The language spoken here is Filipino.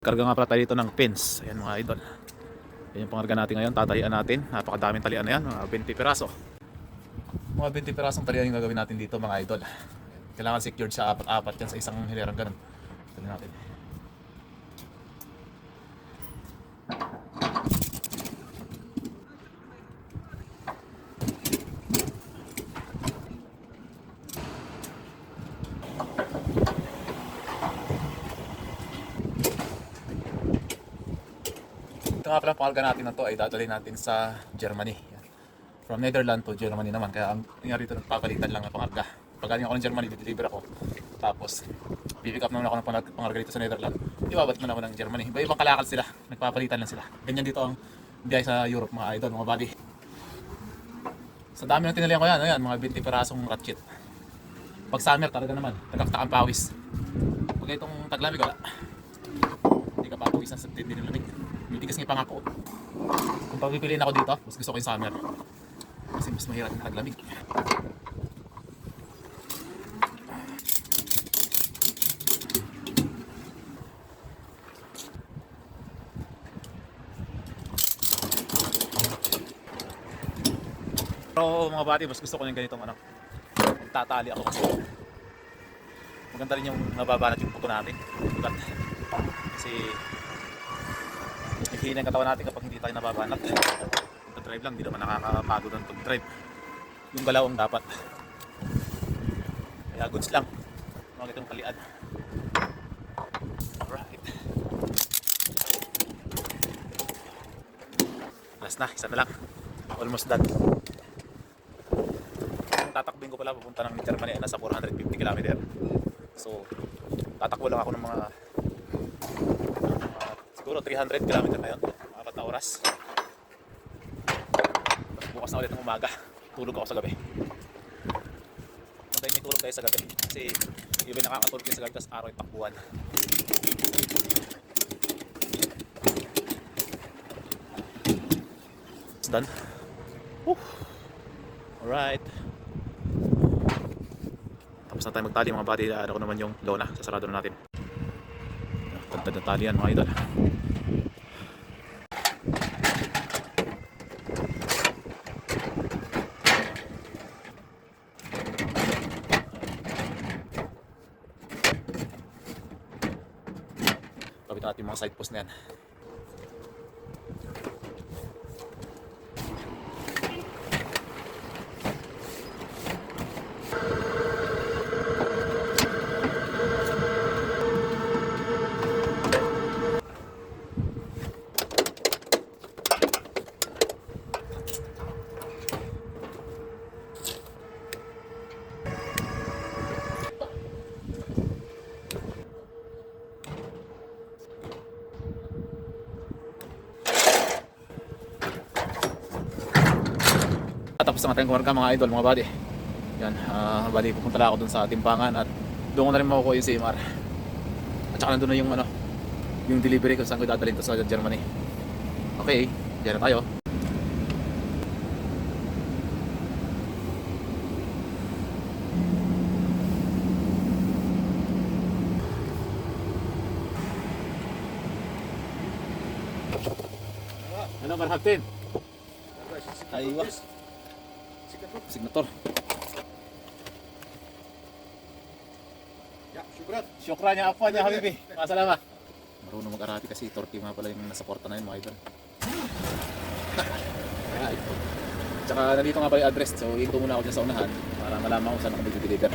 Karga nga pala tayo dito ng pins. Ayan mga idol. Ayan yung pangarga natin ngayon. Tatalian natin. Napakadaming talian na yan. Mga 20 piraso. Mga 20 pirasong talian yung gagawin natin dito mga idol. Kailangan secured sa apat-apat yan sa isang hilerang ganun. Talian natin. Ito nga pala pangarga natin na to ay dadalhin natin sa Germany. Yan. From Netherlands to Germany naman. Kaya ang nangyari dito nagpapalitan lang ng pangarga. Pag galing ako ng Germany, dideliver ako. Tapos, pipick up naman ako ng pangarga dito sa Netherlands. Ibabalik naman ako ng Germany. Iba-ibang kalakal sila. Nagpapalitan lang sila. Ganyan dito ang biyahe sa Europe mga idol, mga buddy. Sa dami ng tinalihan ko yan, ayan, mga 20 pirasong ratchet. Pag summer talaga naman, nagkakta ang pawis. Pag itong taglamig, wala. Hindi ka papawisan sa tindi ng lamig. Mitigas ng pangako. Kung pagpipiliin ako dito, mas gusto ko yung summer. Kasi mas mahirap yung taglamig. Pero mga buddy, mas gusto ko yung ganitong ano. Tatali ako kasi maganda rin yung nababanat yung puto natin. Ugat. Kasi naghihina yung katawan natin kapag hindi tayo nababanat. Drive lang, hindi naman nakakapagod ang drive. Yung galaw ang dapat. Kaya goods lang. Mga itong talian. Alright. Last na, isa na lang. Almost done. Yung tatakbin ko pala pupunta ng Germany ay nasa 450 km. So, tatakbo lang ako ng mga siguro 300 km na yun. Mga 4 na oras. Bukas na ulit ng umaga. Tulog ako sa gabi. Maganda yung tulog tayo sa gabi. Kasi iba nakakatulog yun sa gabi, tapos araw yung takbuhan. It's done. Woo! Alright. Tapos na tayo magtali mga buddy. Ano ko naman yung lona. Sasarado na natin. Tantad na tali yan mga idol. Kapit natin mga side post na yan. Tapos ang ating kumarga mga idol, mga buddy. Yan, bali pupunta lang ako dun sa timbangan at doon ko na rin makukuha yung CMR. At saka nandun na yung ano, yung delivery kung saan ko dadalhin to sa Germany. Okay, diyan na tayo. Ano, marhatin? Aywas. Signator. Ya, syukran. Syukran ya apa niya habibi. Masalama. Marunong mag-Arabi kasi Turkey nga pala yung nasa porta na yun mga idol. Tsaka nandito nga pala yung address. So hinto muna ako dyan sa unahan para malaman kung saan ako mag-deliver.